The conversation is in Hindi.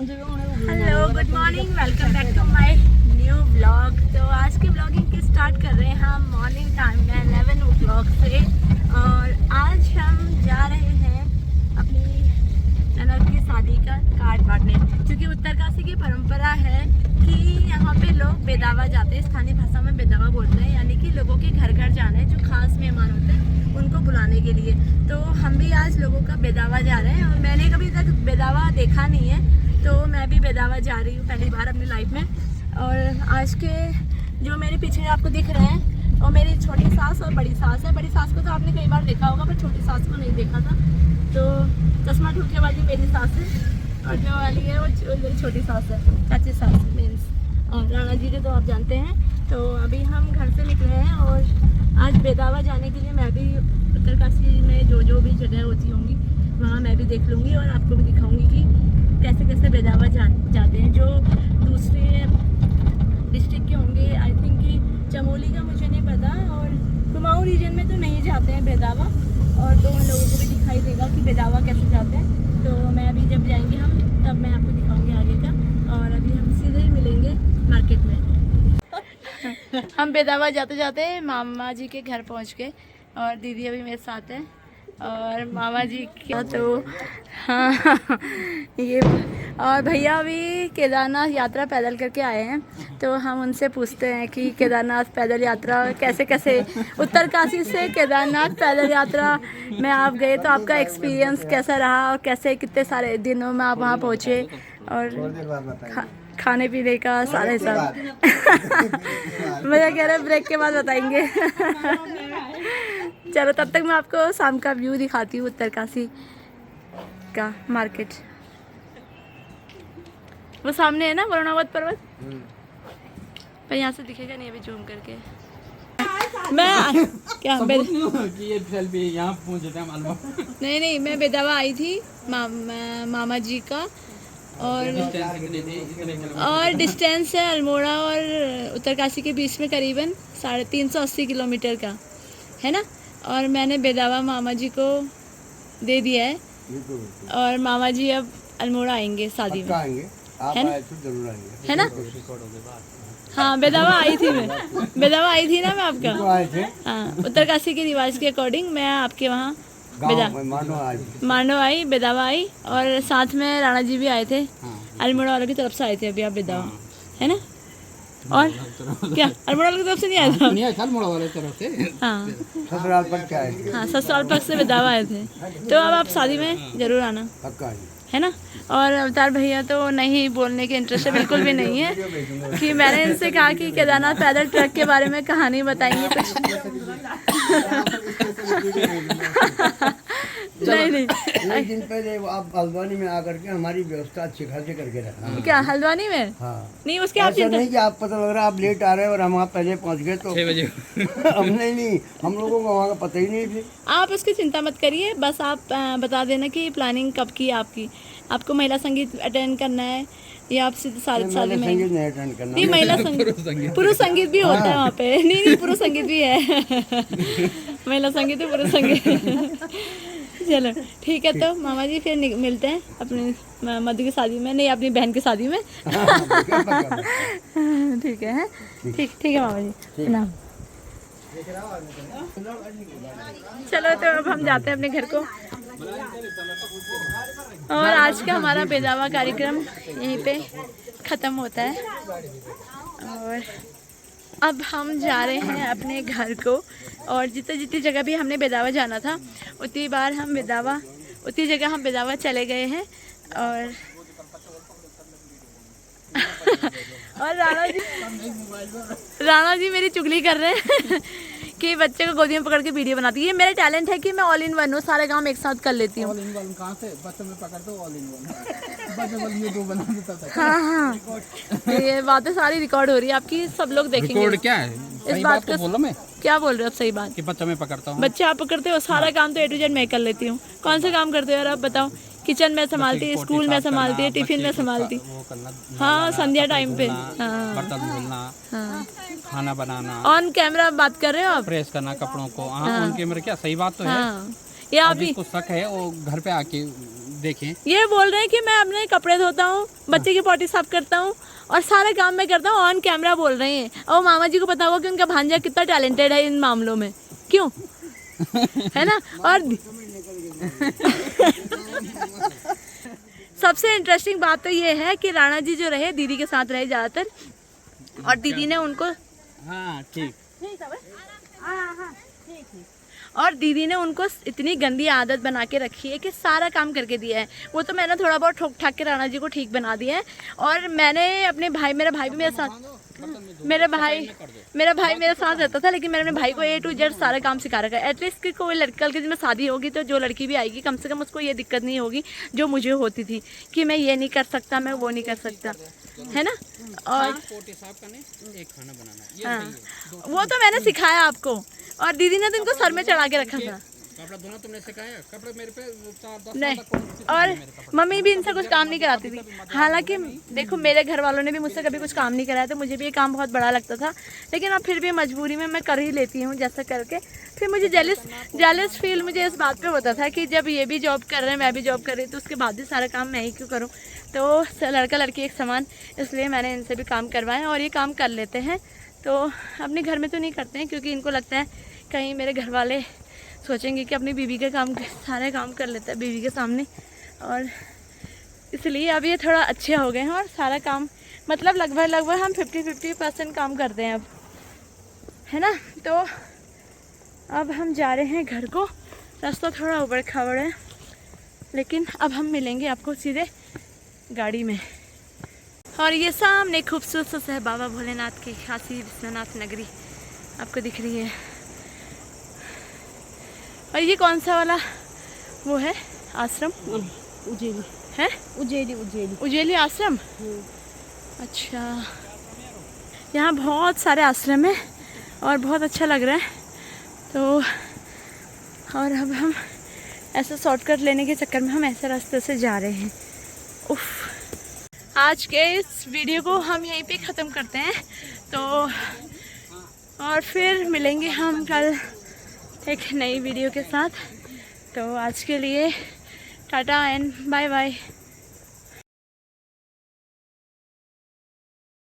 Hello good morning, welcome back to my new vlog. तो आज की व्लॉगिंग की स्टार्ट कर रहे हैं हम मॉर्निंग टाइम में 11 ओ क्लॉक से। और आज हम जा रहे हैं अपनी ननद की शादी का कार्ड बांटने, क्योंकि उत्तरकाशी की परंपरा है कि यहाँ पे लोग बेदावा जाते हैं। स्थानीय भाषा में बेदावा बोलते हैं, यानी कि लोगों के घर घर जाना है, जो खास मेहमान होते हैं उनको बुलाने के लिए। तो हम भी आज लोगों का बेदावा जा रहे हैं और मैंने कभी तक बेदावा देखा नहीं है, तो मैं भी बेदावा जा रही हूँ पहली बार अपनी लाइफ में। और आज के जो मेरे पीछे आपको दिख रहे हैं और मेरी छोटी सास और बड़ी सास है। बड़ी सास को तो आपने कई बार देखा होगा, पर छोटी सास को नहीं देखा था। तो चश्मा ठूके वाली मेरी सास है और जो वाली है वो मेरी छोटी सास है, चाची सास मीन्स। और राणा जी को तो आप जानते हैं। तो अभी हम घर से निकले हैं और आज बेदावा जाने के लिए मैं भी उत्तरकाशी में जो भी जगह होती होंगी वहाँ मैं भी देख लूँगी और आपको भी दिखाऊँगी कि कैसे कैसे बेदावा जाते हैं। जो दूसरे डिस्ट्रिक्ट के होंगे, आई थिंक कि चमोली का मुझे नहीं पता, और कुमाऊं रीजन में तो नहीं जाते हैं बेदावा। और तो उन लोगों को भी दिखाई देगा कि बेदावा कैसे जाते हैं। तो मैं अभी जब जाएंगे हम तब मैं आपको दिखाऊंगी आगे का। और अभी हम सीधे ही मिलेंगे मार्केट में। हम बेदावा जाते जाते मामा जी के घर पहुँच गए और दीदी अभी मेरे साथ है और मामा जी क्या तो हाँ ये। और भैया अभी केदारनाथ यात्रा पैदल करके आए हैं, तो हम उनसे पूछते हैं कि केदारनाथ पैदल यात्रा कैसे कैसे, उत्तरकाशी से केदारनाथ पैदल यात्रा में आप गए तो आपका एक्सपीरियंस कैसा रहा और कैसे कितने सारे दिनों में आप वहाँ पहुँचे और खाने पीने का सारे सब मुझे कह रहे ब्रेक के बाद बताएंगे। चलो तब तक मैं आपको शाम का व्यू दिखाती हूँ उत्तरकाशी का मार्केट। वो सामने है ना वरुणावत पर्वत, पर यहाँ से दिखेगा नहीं अभी जूम करके। मैं क्या यहाँ पहुँचे नहीं मैं बेदावा आई थी मामा जी का। और डिस्टेंस है अल्मोड़ा और उत्तरकाशी के बीच में करीबन 380 किलोमीटर का है ना। और मैंने बेदावा मामा जी को दे दिया है और मामा जी अब अल्मोड़ा आएंगे शादी में, है ना, है ना। हाँ बेदावा आई थी मैं, बेदावा आई थी ना मैं आपका। हाँ उत्तरकाशी के रिवाज के अकॉर्डिंग मैं आपके वहाँ मानो आई, बेदावा आई और साथ में राणा जी भी आए थे। अल्मोड़ा वालों की तरफ से आए थे अभी आप बेदावा, है ना। और क्या अल्मोड़ा वालों की तरफ से नहीं आया था? नहीं आया था अल्मोड़ा वालों की तरफ से। हाँ ससुराल पक्ष आए थे। हाँ ससुराल पक्ष से बेदावा आए थे। तो अब आप शादी में जरूर आना, है ना। और अवतार भैया तो नहीं बोलने के इंटरेस्ट बिल्कुल भी नहीं है, कि मैंने इनसे कहा कि केदारनाथ पैदल ट्रक के बारे में कहानी बताएंगे कुछ। नहीं एक दिन पहले आप हल्द्वानी में आकर के हमारी व्यवस्था अच्छी खासी करके रखा। क्या हल्द्वानी में? हाँ नहीं उसके आप चिंता नहीं कि आप पता लग रहा है आप लेट आ रहे हैं और हम वहाँ पहले पहुँच गए तो 6 बजे हमने नहीं, हम लोगों को वहाँ का पता ही नहीं थी। आप उसकी चिंता मत करिए, बस आप बता देना कि प्लानिंग कब की आपकी। आपको महिला संगीत अटेंड करना है या आप शादी में नहीं? महिला संगीत पुरुष संगीत भी होता है वहाँ पे। नहीं पुरुष संगीत भी है। महिला संगीत है पुरुष संगीत। चलो ठीक है, तो मामा जी फिर मिलते हैं अपनी मधु की शादी में, नहीं अपनी बहन की शादी में। ठीक है ठीक है मामा जी ना। चलो तो अब हम जाते हैं अपने घर को और आज का हमारा बेदावा कार्यक्रम यहीं पे ख़त्म होता है। और अब हम जा रहे हैं अपने घर को। और जितनी जगह भी हमने बेदावा जाना था उतनी जगह हम बेदावा चले गए हैं। और और राणा जी मेरी चुगली कर रहे हैं कि बच्चे को गोदी में पकड़ के वीडियो बनाती है। ये मेरा टैलेंट है कि मैं ऑल इन वन हूँ, सारे काम एक साथ कर लेती हूँ। हाँ ये बातें सारी रिकॉर्ड हो रही है आपकी, सब लोग देखेंगे। क्या है इस बात का बोलो? मैं क्या बोल रहे हो? अब सही बात कि बच्चा मैं पकड़ता हूँ। बच्चे आप पकड़ते हो? सारा काम तो A to Z मैं कर लेती हूँ। कौन से काम करते हो यार आप बताओ? किचन में संभालती, स्कूल में संभालती, टिफिन में संभालती। हाँ संध्या टाइम पे बर्तन धुलना, खाना बनाना। ऑन कैमरा बात कर रहे हो आप? प्रेस करना कपड़ों को। ऑन कैमरा क्या? सही बात तो है। या अभी कुछ शक है वो घर पे आके देखें। ये बोल रहे हैं कि मैं अपने कपड़े धोता हूँ, बच्चे की पॉटी साफ करता हूँ और सारा काम मैं करता हूँ, ऑन कैमरा बोल रहे हैं। और मामा जी को पता होगा कि उनका भांजा कितना टैलेंटेड है इन मामलों में, क्यों है ना। और सबसे इंटरेस्टिंग बात तो ये है कि राणा जी जो रहे दीदी के साथ रहे ज़्यादातर, और दीदी ने उनको ठीक और दीदी ने उनको इतनी गंदी आदत बना के रखी है कि सारा काम करके दिया है। वो तो मैंने थोड़ा बहुत ठोक ठाक के राणा जी को ठीक बना दिया है। और मैंने अपने भाई, मेरा भाई भी मेरे साथ, मेरा भाई मेरे साथ रहता था, लेकिन मैंने अपने भाई को A to Z सारा काम सिखा रखा है। एटलीस्ट कि कोई लड़की कल के दिन में शादी होगी तो जो लड़की भी आएगी कम से कम उसको ये दिक्कत नहीं होगी जो मुझे होती थी कि मैं ये नहीं कर सकता, मैं वो नहीं कर सकता, है ना। और एक खाना बनाना, हाँ, वो तो मैंने सिखाया आपको, और दीदी ने तो इनको सर में चढ़ा के रखा था। कपड़ा धोना तुमने सिखाया? कपड़े मेरे पे 4-10 नहीं, और मम्मी भी इनसे कुछ काम नहीं कराती थी। हालांकि देखो मेरे घर वालों ने भी मुझसे कभी कुछ काम नहीं कराया, तो मुझे भी ये काम बहुत बड़ा लगता था, लेकिन अब फिर भी मजबूरी में मैं कर ही लेती हूँ जैसा करके। फिर मुझे जेलस फील मुझे इस बात पे होता था कि जब ये भी जॉब कर रहे हैं, मैं भी जॉब कर रही, तो उसके बाद भी सारा काम मैं ही क्यों करूँ। तो लड़का लड़की एक समान, इसलिए मैंने इनसे भी काम करवाया और ये काम कर लेते हैं। तो अपने घर में तो नहीं करते हैं क्योंकि इनको लगता है कहीं मेरे घर वाले सोचेंगे कि अपनी बीवी के काम सारे काम कर लेता है बीवी के सामने, और इसलिए अब ये थोड़ा अच्छे हो गए हैं और सारा काम मतलब लगभग हम 50-50% काम करते हैं अब, है ना। तो अब हम जा रहे हैं घर को। रास्ता थोड़ा उबड़ खाबड़ है, लेकिन अब हम मिलेंगे आपको सीधे गाड़ी में। और ये सामने खूबसूरत सा है बाबा भोलेनाथ की काशी विश्वनाथ नगरी आपको दिख रही है। और ये कौन सा वाला वो है आश्रम? उजेली है, उजेली आश्रम। अच्छा, यहाँ बहुत सारे आश्रम है और बहुत अच्छा लग रहा है। तो और अब हम ऐसा शॉर्टकट लेने के चक्कर में हम ऐसे रास्ते से जा रहे हैं। उफ, आज के इस वीडियो को हम यहीं पे ख़त्म करते हैं। तो और फिर मिलेंगे हम कल एक नई वीडियो के साथ। तो आज के लिए टाटा एंड बाय बाय।